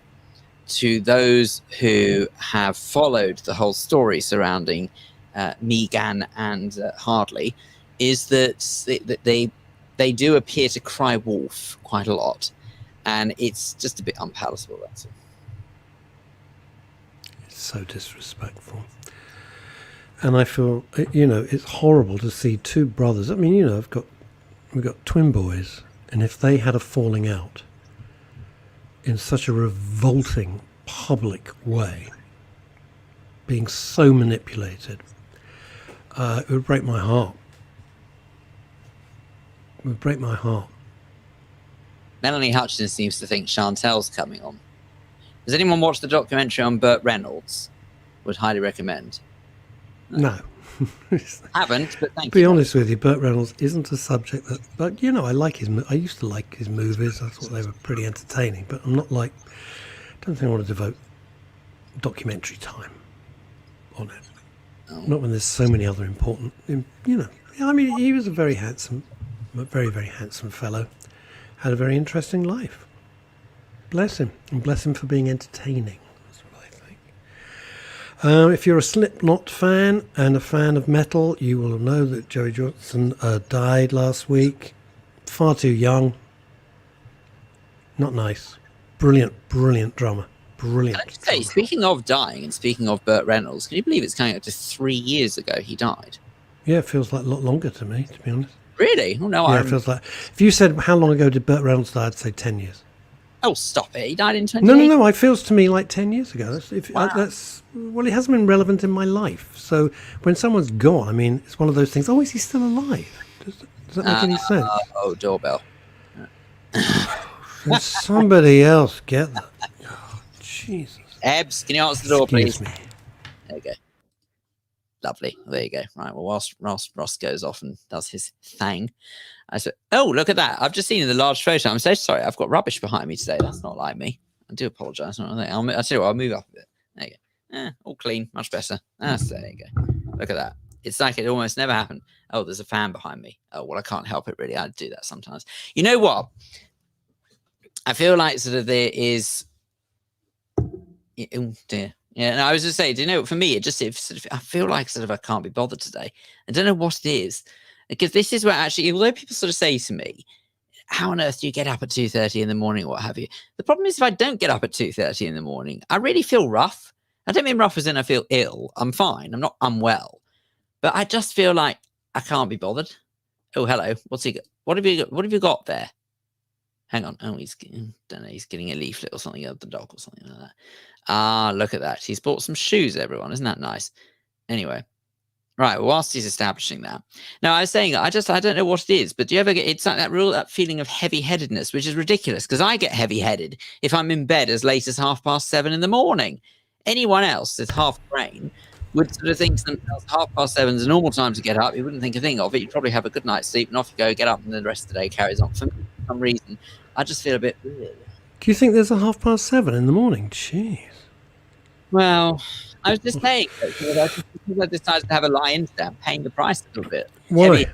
to those who have followed the whole story surrounding Meghan and Hardley is that they do appear to cry wolf quite a lot, and it's just a bit unpalatable. That's all. It's so disrespectful, and I feel it's horrible to see two brothers. I mean, we've got twin boys, and if they had a falling out in such a revolting public way, being so manipulated, it would break my heart. It would break my heart. Melanie Hutchison seems to think Chantel's coming on. Has anyone watched the documentary on Burt Reynolds? Would highly recommend. No. Haven't, but thank you. To be honest with you, Burt Reynolds isn't a subject that... But, I used to like his movies. I thought they were pretty entertaining. But I'm not I don't think I want to devote documentary time on it. Oh. Not when there's so many other important... I mean, he was a very, very handsome fellow. Had a very interesting life. Bless him. And bless him for being entertaining. That's what I think. If you're a Slipknot fan and a fan of metal, you will know that Joey Johnson died last week. Far too young. Not nice. Brilliant drummer. Brilliant. Can I just say, speaking of dying and speaking of Burt Reynolds, can you believe it's coming up to 3 years ago he died? Yeah, it feels like a lot longer to me, to be honest. Really? Oh, no, yeah, it feels like... If you said, how long ago did Burt Reynolds die, I'd say 10 years. Oh, stop it. He died in 2018. No. It feels to me like 10 years ago. Wow. Well, it hasn't been relevant in my life. So when someone's gone, I mean, it's one of those things. Oh, is he still alive? Does that make any sense? Oh, doorbell. Can somebody else get that? Oh, Jesus. Ebbs, can you answer the door, Excuse please? me. There you go. Lovely. There you go. Right. Well, whilst Ross goes off and does his thing, I said, "Oh, look at that! I've just seen in the large photo. I'm so sorry. I've got rubbish behind me today. That's not like me. I do apologise. I'll tell you what. I'll move up a bit. There you go. All clean. Much better. There you go. Look at that. It's like it almost never happened. Oh, there's a fan behind me. Oh, well, I can't help it really. I do that sometimes. You know what? I feel like sort of there is. Oh dear. Yeah, and I was just saying, do you know, for me, I feel like sort of I can't be bothered today. I don't know what it is, because this is where actually, although people sort of say to me, how on earth do you get up at 2:30 in the morning or what have you? The problem is if I don't get up at 2:30 in the morning, I really feel rough. I don't mean rough as in I feel ill. I'm fine. I'm not unwell. But I just feel like I can't be bothered. Oh, hello. What's he got? What have you got there? Hang on. Oh, he's getting a leaflet or something of the dog or something like that. Ah, look at that. He's bought some shoes, everyone. Isn't that nice? Anyway. Right. Well, whilst he's establishing that. Now, I was saying, I don't know what it is, but do you ever get, it's like that feeling of heavy-headedness, which is ridiculous, because I get heavy-headed if I'm in bed as late as 7:30 in the morning. Anyone else that's half brain would sort of think to themselves, 7:30 is a normal time to get up. You wouldn't think a thing of it. You'd probably have a good night's sleep and off you go, get up, and then the rest of the day carries on. For me, for some reason, I just feel a bit... Do you think there's a 7:30 in the morning? Jeez. Well, I was just saying, because I decided to have a lie-in stamp, paying the price a little bit. Why?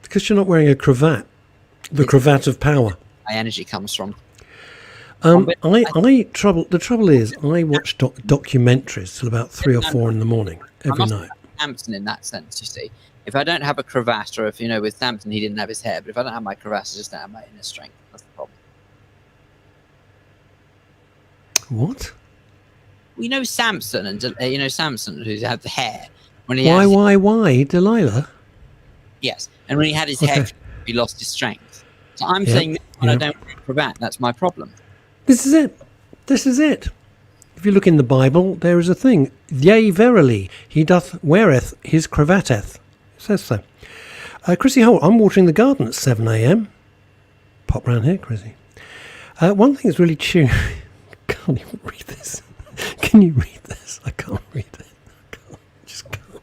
Because you're not wearing a cravat. The cravat of power. My energy comes from. The trouble is, I watch documentaries till about 3 or 4 in the morning every night. Samson in that sense, you see. If I don't have a cravat, or if, with Samson, he didn't have his hair, but if I don't have my cravat, I just don't have my inner strength. That's the problem. What? Well, Samson, and Samson, who had the hair. When he why? Delilah? Yes. And when he had his hair, he lost his strength. So I'm saying when I don't wear a cravat, that's my problem. This is it. If you look in the Bible, there is a thing. Yea, verily, he doth weareth his cravateth. It says so. Chrissy Holt, I'm watering the garden at 7 a.m. Pop round here, Chrissy. One thing that's really true. I can't even read this. Can you read this? I can't read it. Just can't.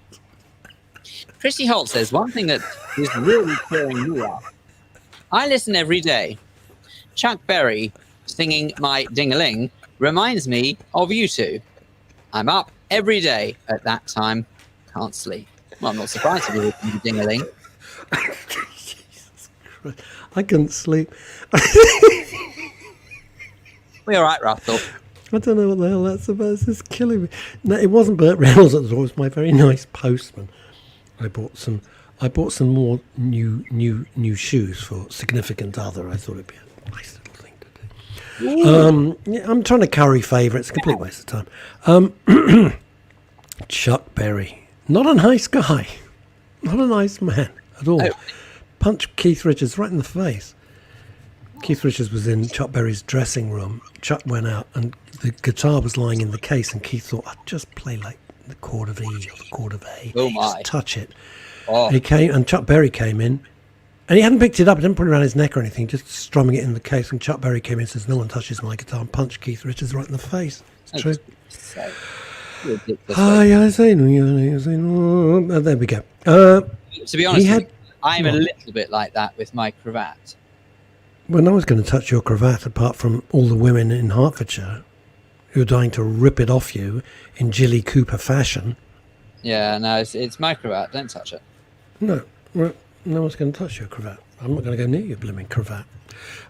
Chrissy Holt says, one thing that is really cheering you up. I listen every day. Chuck Berry singing My Ding-a-Ling reminds me of you two. I'm up every day at that time. Can't sleep. Well, I'm not surprised if you listen to Ding-a-Ling. Jesus Christ. I couldn't sleep. We're all right, Russell. I don't know what the hell that's about. It's just killing me. No, it wasn't Burt Reynolds at the door. It was my very nice postman. I bought some more new shoes for significant other. I thought it'd be a nice little thing to do. I'm trying to curry favour. It's a complete waste of time. Chuck Berry, not a nice guy, not a nice man at all. Punched Keith Richards right in the face. Keith Richards was in Chuck Berry's dressing room. Chuck went out and the guitar was lying in the case, and Keith thought, I'd just play like the chord of E or the chord of A. Oh my. Just touch it. Oh. He came, and Chuck Berry came in, and he hadn't picked it up, he didn't put it around his neck or anything, just strumming it in the case, and Chuck Berry came in and says, no one touches my guitar, and punched Keith Richards right in the face. It's true. I say no. There we go. To be honest, I'm a little bit like that with my cravat. Well, no one's going to touch your cravat apart from all the women in Hertfordshire who are dying to rip it off you in Jilly Cooper fashion. Yeah, no, it's my cravat. Don't touch it. No, well, no one's going to touch your cravat. I'm not going to go near your blooming cravat.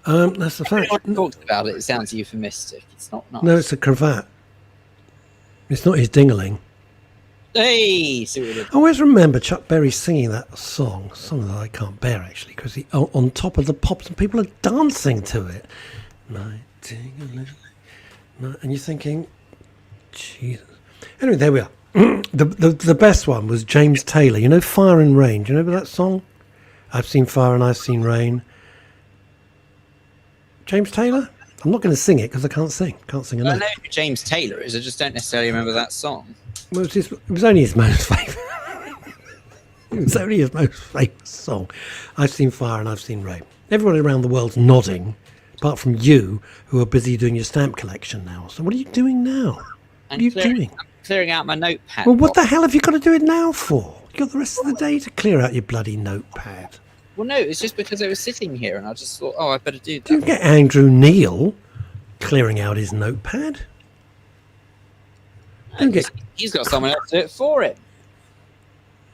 That's the fact. Everyone talks about it. It sounds euphemistic. It's not nice. No, it's a cravat. It's not his ding-a-ling. Hey! I always remember Chuck Berry singing that song that I can't bear, actually, because he on top of the pops and people are dancing to it. My ding-a-ling. And you're thinking, Jesus. Anyway, there we are. The best one was James Taylor. Fire and Rain. Do you remember that song? I've seen fire and I've seen rain. James Taylor? I'm not going to sing it because I can't sing. Can't sing a I note. know who James Taylor is. I just don't necessarily remember that song. Well, it was only his most favourite. It was only his most famous song. I've seen Fire and I've seen Rain. Everybody around the world's nodding, apart from you, who are busy doing your stamp collection now. So what are you doing now? What are you doing? I'm clearing out my notepad. Well, what the hell have you got to do it now for? You got the rest of the day to clear out your bloody notepad. Well, no, it's just because I was sitting here and I just thought, I better do that. You get Andrew Neil clearing out his notepad. He's got someone else to do it for him.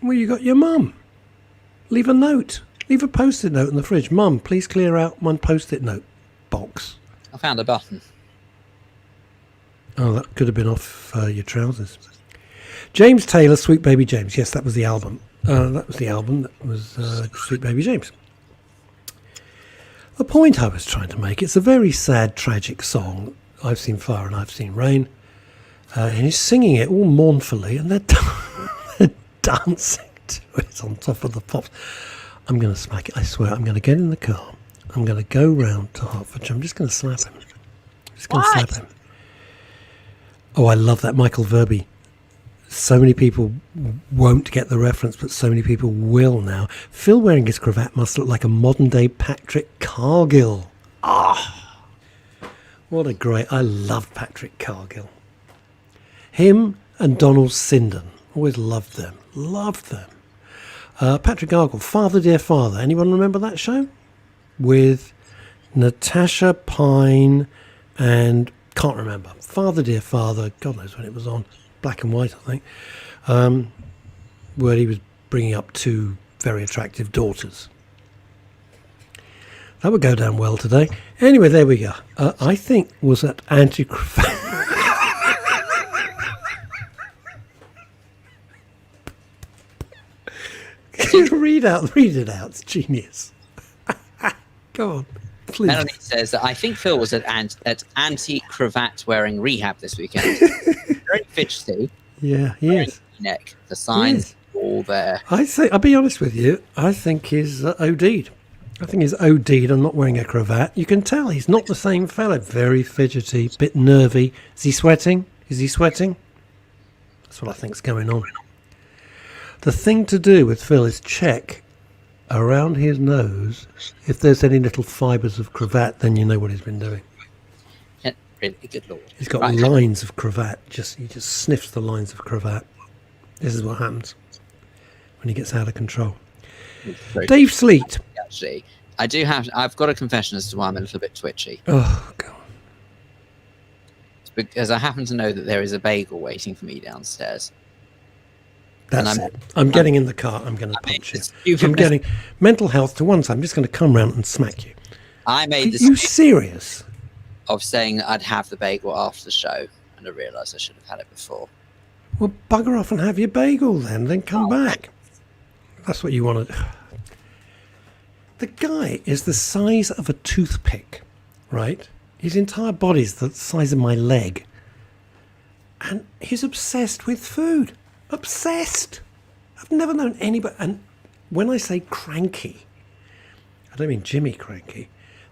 Well, you got your mum. Leave a note. Leave a post-it note in the fridge. Mum, please clear out my post-it note box. I found a button. Oh, that could have been off your trousers. James Taylor, Sweet Baby James. Yes, that was the album. That was Sweet Baby James. The point I was trying to make, it's a very sad, tragic song. I've seen Fire and I've seen Rain. And he's singing it all mournfully, and they're dancing to it on top of the pops. I'm going to smack it. I swear, I'm going to get in the car. I'm going to go round to Hertfordshire. I'm just going to slap him. Slap him. Oh, I love that Michael Verby. So many people won't get the reference, but so many people will now. Phil wearing his cravat must look like a modern-day Patrick Cargill. Ah, what a great... I love Patrick Cargill. Him and Donald Sinden. Always loved them. Loved them. Patrick Cargill, Father Dear Father. Anyone remember that show? With Natasha Pine and... Can't remember. Father Dear Father. God knows when it was on. Black and white, I think. Where he was bringing up two very attractive daughters. That would go down well today. Anyway, there we go. I think was that anti-cravat. read it out. It's genius. Go on, please. Melanie says that I think Phil was at anti-cravat wearing rehab this weekend. Very fidgety. Yeah, he is. Neck. The signs all there. I'll be honest with you. I think he's OD'd. I think he's OD'd and not wearing a cravat. You can tell he's not the same fella. Very fidgety, bit nervy. Is he sweating? That's what I think's going on. The thing to do with Phil is check around his nose. If there's any little fibres of cravat, then you know what he's been doing. Yeah, really, good lord. He's got lines of cravat. He just sniffs the lines of cravat. This is what happens when he gets out of control. Dave Sleet. Actually, I've got a confession as to why I'm a little bit twitchy. Oh, God. It's because I happen to know that there is a bagel waiting for me downstairs. That's it. I'm getting in the car. I'm going to punch you. I'm getting mental health to one side. I'm just going to come round and smack you. I made this. Are you serious? Of saying that I'd have the bagel after the show, and I realised I should have had it before. Well, bugger off and have your bagel then come back. That's what you want to... The guy is the size of a toothpick, right? His entire body's the size of my leg. And he's obsessed with food. Obsessed. I've never known anybody... And when I say cranky, I don't mean Jimmy cranky.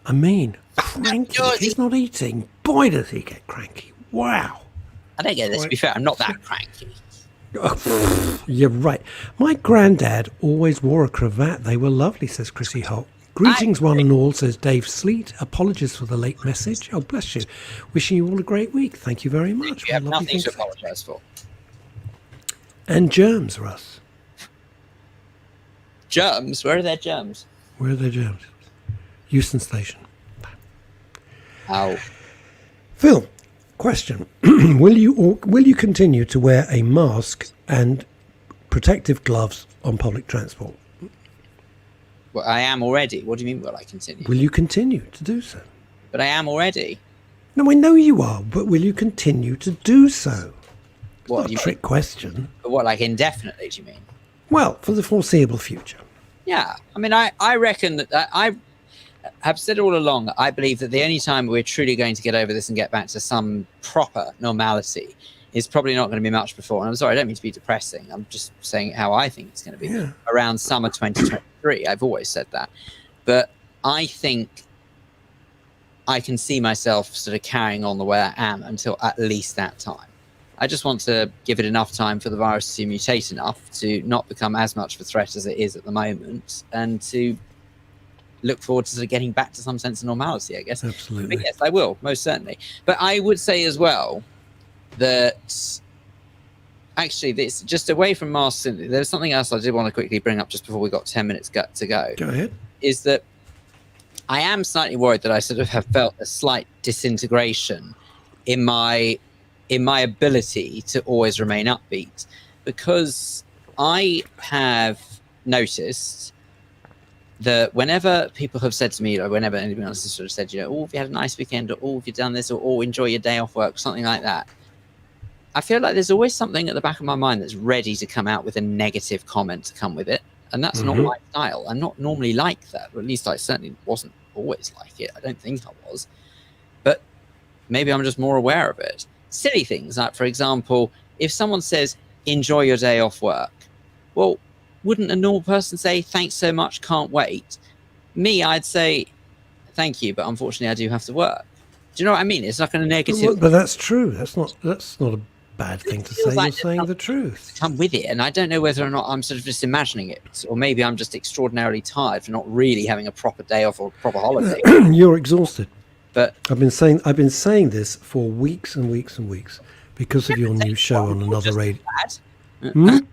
I mean cranky. If he's not eating, boy, does he get cranky. Wow. I don't get this. To be fair, I'm not that cranky. Oh, you're right. My granddad always wore a cravat. They were lovely, says Chrissy Holt. Greetings, one and all, says Dave Sleet. Apologies for the late message. Oh, bless you. Wishing you all a great week. Thank you very much. You have nothing to apologise for. And germs, Russ. Germs? Where are their germs? Where are their germs? Euston Station. Oh. Phil, question. Will you continue to wear a mask and protective gloves on public transport? Well, I am already. What do you mean will I continue? Will you continue to do so? But I am already. No, I know you are, but will you continue to do so? What, not a trick question. But what, like indefinitely, do you mean? Well, for the foreseeable future. Yeah. I mean, I reckon that I have said all along, I believe that the only time we're truly going to get over this and get back to some proper normality is probably not going to be much before. And I'm sorry, I don't mean to be depressing. I'm just saying how I think it's going to be around summer 2023. I've always said that. But I think I can see myself sort of carrying on the way I am until at least that time. I just want to give it enough time for the virus to mutate enough to not become as much of a threat as it is at the moment, and to look forward to sort of getting back to some sense of normality, I guess. Absolutely. But yes, I will, most certainly. But I would say as well that actually, this just away from masks, there's something else I did want to quickly bring up just before we got 10 minutes to go. Go ahead. Is that I am slightly worried that I sort of have felt a slight disintegration in my ability to always remain upbeat, because I have noticed that whenever people have said to me, or whenever anyone else has sort of said, oh, have you had a nice weekend, or oh, have you done this, or oh, enjoy your day off work, something like that, I feel like there's always something at the back of my mind that's ready to come out with a negative comment to come with it. And that's not my style. I'm not normally like that, or at least I certainly wasn't always like it. I don't think I was. But maybe I'm just more aware of it. Silly things, like, for example, if someone says, enjoy your day off work, well, wouldn't a normal person say, thanks so much, can't wait? Me, I'd say, thank you, but unfortunately I do have to work. Do you know what I mean? It's like a negative... But that's true. That's not a bad thing to say. You're saying the truth. Come with it, and I don't know whether or not I'm sort of just imagining it, or maybe I'm just extraordinarily tired for not really having a proper day off or a proper holiday. You're exhausted. But I've been saying this for weeks and weeks and weeks because of your new show on another radio.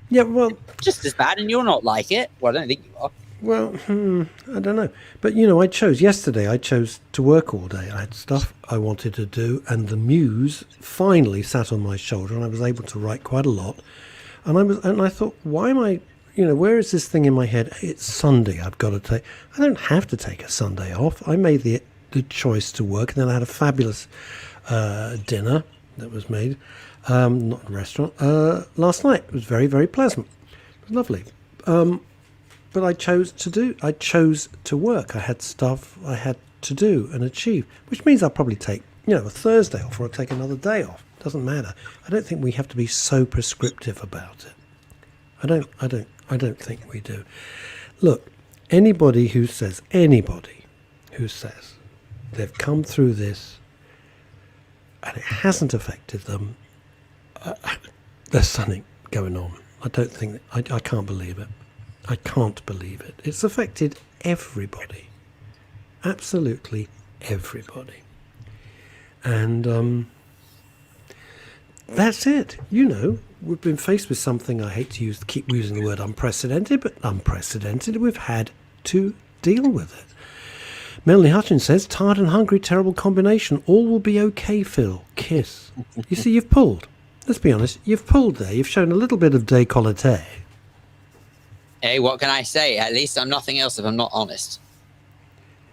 Yeah, well, just as bad, and you're not like it. Well, I don't think you are. Well, I don't know. But, I chose to work all day. I had stuff I wanted to do, and the muse finally sat on my shoulder, and I was able to write quite a lot. And I thought, why am I, where is this thing in my head? It's Sunday, I've got to take. I don't have to take a Sunday off. I made the choice to work, and then I had a fabulous dinner that was made, not a restaurant, last night. It was very, very pleasant. It was lovely. But I chose to work. I had stuff I had to do and achieve, which means I'll probably take, a Thursday off, or I'll take another day off. Doesn't matter. I don't think we have to be so prescriptive about it. I don't think we do. Look, anybody who says they've come through this and it hasn't affected them, there's something going on. I don't think I can't believe it. I can't believe it. It's affected everybody. Absolutely everybody. And that's it. We've been faced with something, I hate to keep using the word unprecedented, but unprecedented. We've had to deal with it. Melanie Hutchins says, tired and hungry, terrible combination. All will be okay, Phil. Kiss. You see, you've pulled. Let's be honest. You've pulled there. You've shown a little bit of décolleté. Hey, what can I say? At least I'm nothing else if I'm not honest.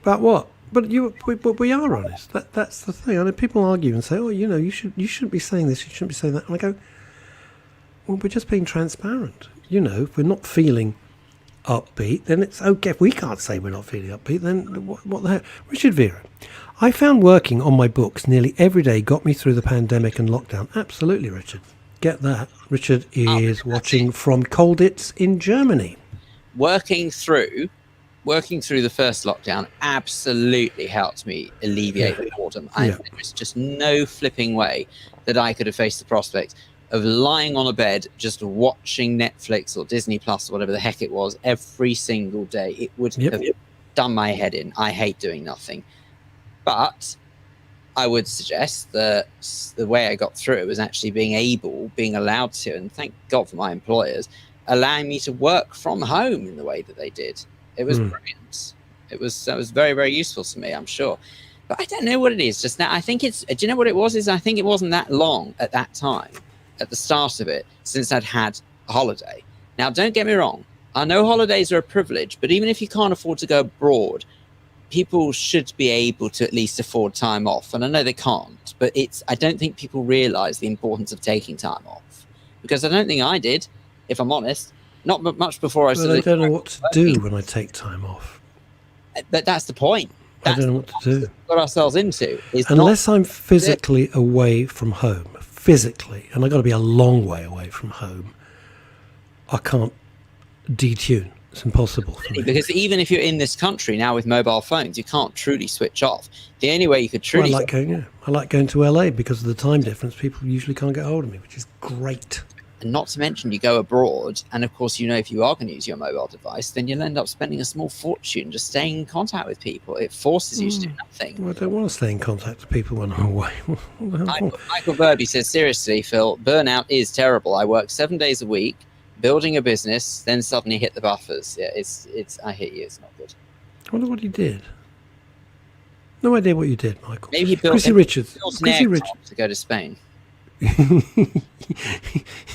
But what? But we are honest. That's the thing. I know people argue and say, "Oh, you shouldn't be saying this. You shouldn't be saying that." And I go, "Well, we're just being transparent. If we're not feeling upbeat, then it's okay. If we can't say we're not feeling upbeat, then what the heck?" Richard Vera, I found working on my books nearly every day got me through the pandemic and lockdown. Absolutely, Richard. Get that. Richard is watching from Colditz in Germany. Working through the first lockdown absolutely helped me alleviate the boredom. There was just no flipping way that I could have faced the prospect of lying on a bed just watching Netflix or Disney Plus or whatever the heck it was every single day. It would have done my head in. I hate doing nothing. But I would suggest that the way I got through it was actually being allowed to, and thank God for my employers, allowing me to work from home in the way that they did. It was brilliant. It was very, very useful to me, I'm sure. But I don't know what it is just now. I think do you know what it was? I think it wasn't that long at that time, at the start of it, since I'd had a holiday. Now, don't get me wrong. I know holidays are a privilege, but even if you can't afford to go abroad, people should be able to at least afford time off. And I know they can't, but I don't think people realize the importance of taking time off, because I don't think I did, if I'm honest, not much before I started. I don't know what to do when I take time off. But that's the point. I don't know what to do. Got ourselves into unless I'm physically away from home, and I got to be a long way away from home, I can't detune. It's impossible for me. Because even if you're in this country now with mobile phones, you can't truly switch off. The only way you could truly... I like going to LA because of the time difference. People usually can't get hold of me, which is great. And not to mention, you go abroad, and of course, if you are going to use your mobile device, then you'll end up spending a small fortune just staying in contact with people. It forces you to do nothing. Well, I don't want to stay in contact with people when I'm away. Michael Verby says, seriously, Phil, burnout is terrible. I work 7 days a week, building a business, then suddenly hit the buffers. Yeah, I hit you. It's not good. I wonder what he did. No idea what you did, Michael. Maybe he built Chrissy Richards to go to Spain.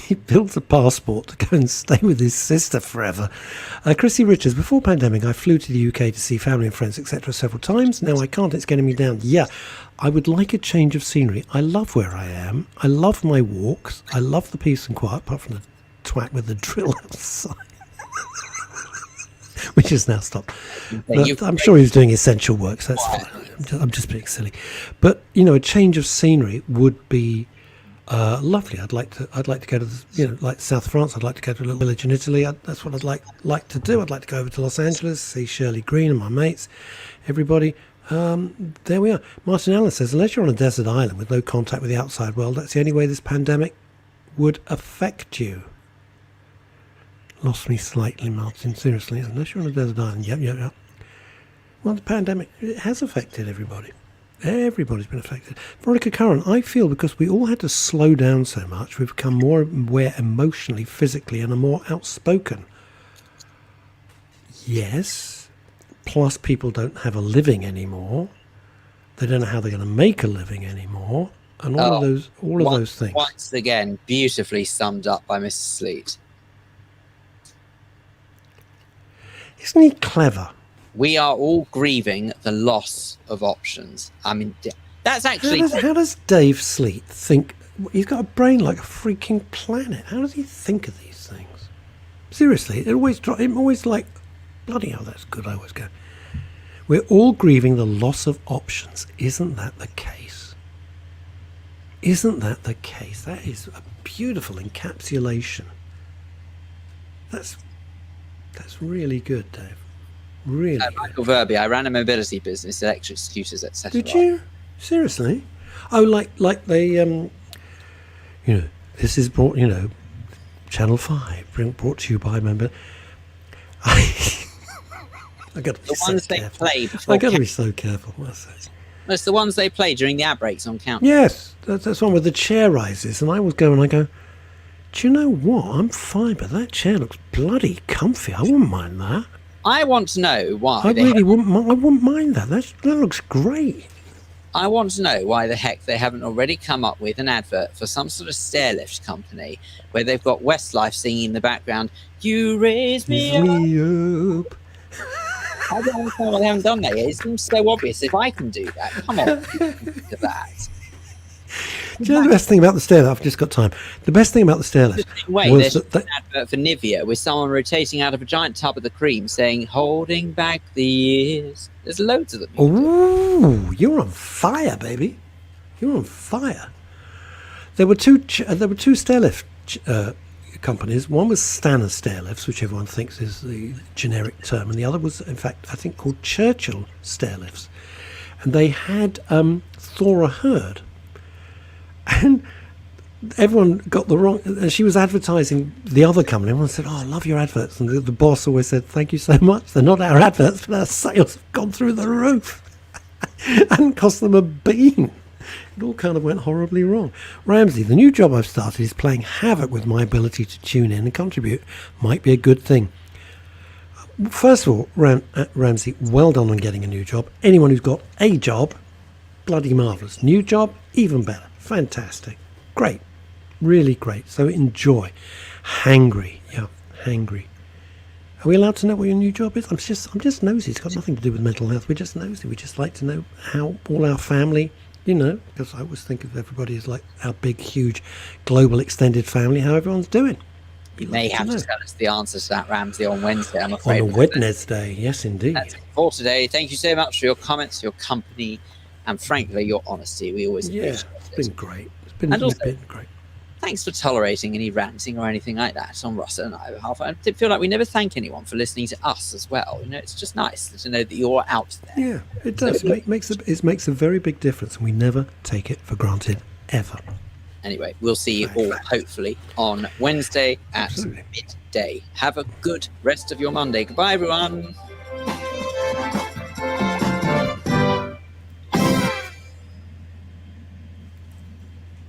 He built a passport to go and stay with his sister forever. Chrissy Richards, before pandemic, I flew to the UK to see family and friends, etc. several times. Now I can't. It's getting me down. Yeah, I would like a change of scenery. I love where I am. I love my walks. I love the peace and quiet, apart from the twat with the drill outside. Which has now stopped. But I'm sure he's doing essential work, so that's fine. I'm just being silly. But, a change of scenery would be lovely. I'd like to go to like South France. I'd like to go to a little village in Italy. That's what I'd like to do. I'd like to go over to Los Angeles, see Shirley Green and my mates, everybody. There we are. Martin Allen says, unless you're on a desert island with no contact with the outside world, that's the only way this pandemic would affect you. Lost me slightly, Martin. Seriously, unless you're on a desert island. Yep. Well, the pandemic, it has affected everybody. Everybody's been affected. Veronica Curran, I feel because we all had to slow down so much, we've become more aware emotionally, physically, and are more outspoken. Yes. Plus, people don't have a living anymore. They don't know how they're going to make a living anymore. And all of those things. Once again, beautifully summed up by Mrs. Sleet. Isn't he clever? We are all grieving the loss of options. I mean, that's actually... How does Dave Sleet think? He's got a brain like a freaking planet. How does he think of these things? Seriously, it always like, bloody hell, that's good. I always go, we're all grieving the loss of options. Isn't that the case? Isn't that the case? That is a beautiful encapsulation. That's really good, Dave. Really good. Michael Verby, I ran a mobility business, electric scooters, etc. Did you? Seriously? Oh, like they, this is brought, Channel 5, brought to you by member. I got to be so careful. I got to be so careful. It's the ones they play during the ad breaks on Count. Yes, that's one where the chair rises, and I was going, I go, do you know what? I'm fine, but that chair looks bloody comfy. I wouldn't mind that. I want to know why. I wouldn't mind that. That looks great. I want to know why the heck they haven't already come up with an advert for some sort of stairlift company where they've got Westlife singing in the background, "You raise me up." I don't understand why they haven't done that yet. It seems so obvious. If I can do that, come on, think of that. Do you know the best thing about the stairlift? I've just got time. The best thing about the stairlift was that an advert for Nivea with someone rotating out of a giant tub of the cream saying, "Holding back the years." There's loads of them. Oh, you're on fire, baby! You're on fire. There were two stairlift companies. One was Stanner Stairlifts, which everyone thinks is the generic term, and the other was, in fact, I think called Churchill Stairlifts. And they had Thora Hird. And everyone got the wrong... And she was advertising the other company. Everyone said, "Oh, I love your adverts." And the boss always said, "Thank you so much. They're not our adverts, but our sales have gone through the roof." And cost them a bean. It all kind of went horribly wrong. Ramsey, the new job I've started is playing havoc with my ability to tune in and contribute. Might be a good thing. First of all, Ramsey, well done on getting a new job. Anyone who's got a job, bloody marvellous. New job, even better. Fantastic. Great. Really great. So enjoy. Hangry. Yeah, hangry. Are we allowed to know what your new job is? I'm just nosy. It's got nothing to do with mental health. We're just nosy. We just like to know how all our family, because I always think of everybody as like our big, huge, global extended family, how everyone's doing. You may have to tell us the answer to that, Ramsey, on Wednesday, I'm afraid. On a Wednesday, yes, indeed. That's it for today. Thank you so much for your comments, your company, and frankly, your honesty. We always appreciate it. It's been great. It's been great. thanks for tolerating any ranting or anything like that on Ross and I behalf. I did feel like we never thank anyone for listening to us as well. It's just nice to know that you're out there. Yeah, it does. It makes a very big difference, and we never take it for granted, ever. Anyway, we'll see you all hopefully on Wednesday at midday. Have a good rest of your Monday. Goodbye, everyone.